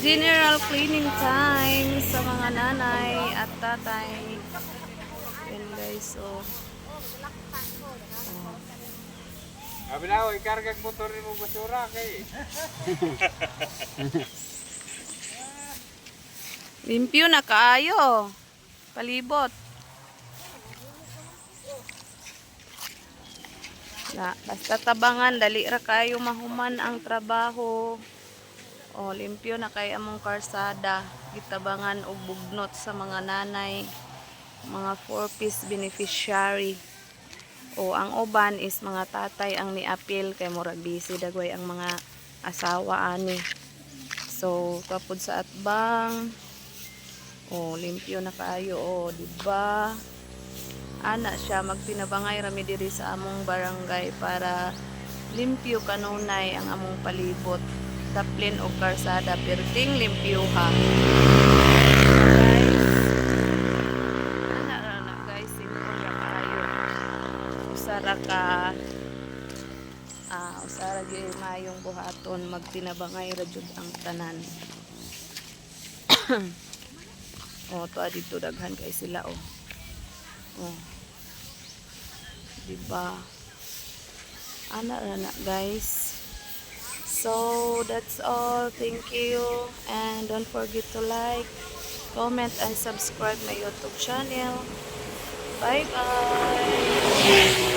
General cleaning time sa mga nanay at tatay. Yan guys, so. Abi na, ikargag motor ni mo basura kay. Limpyo na kaayo. Palibot. Basta tabangan, dali ra kayo mahuman ang trabaho. O, limpyo na kay among karsada. Gitabangan og bugnot sa mga nanay, mga 4-piece beneficiary. O, ang uban is mga tatay ang niapil kay murag busy dagway ang mga asawa ani. So, kapod sa atbang. O, limpyo na kayo. O, diba? Ana siya, magtinabangay rami diri sa among barangay para limpyo kanunay ang among palibot. Taplin o karsada, perting limpyo ha. Guys, simple ra kayo. Usara ka, usara gyud mayong buhaton, magtinabangay ra jud ang tanan. Oh, to dito daghan kay sila oh. Oh. Diba? Ana guys. So that's all. Thank you, and don't forget to like, comment, and subscribe my YouTube channel. Bye bye.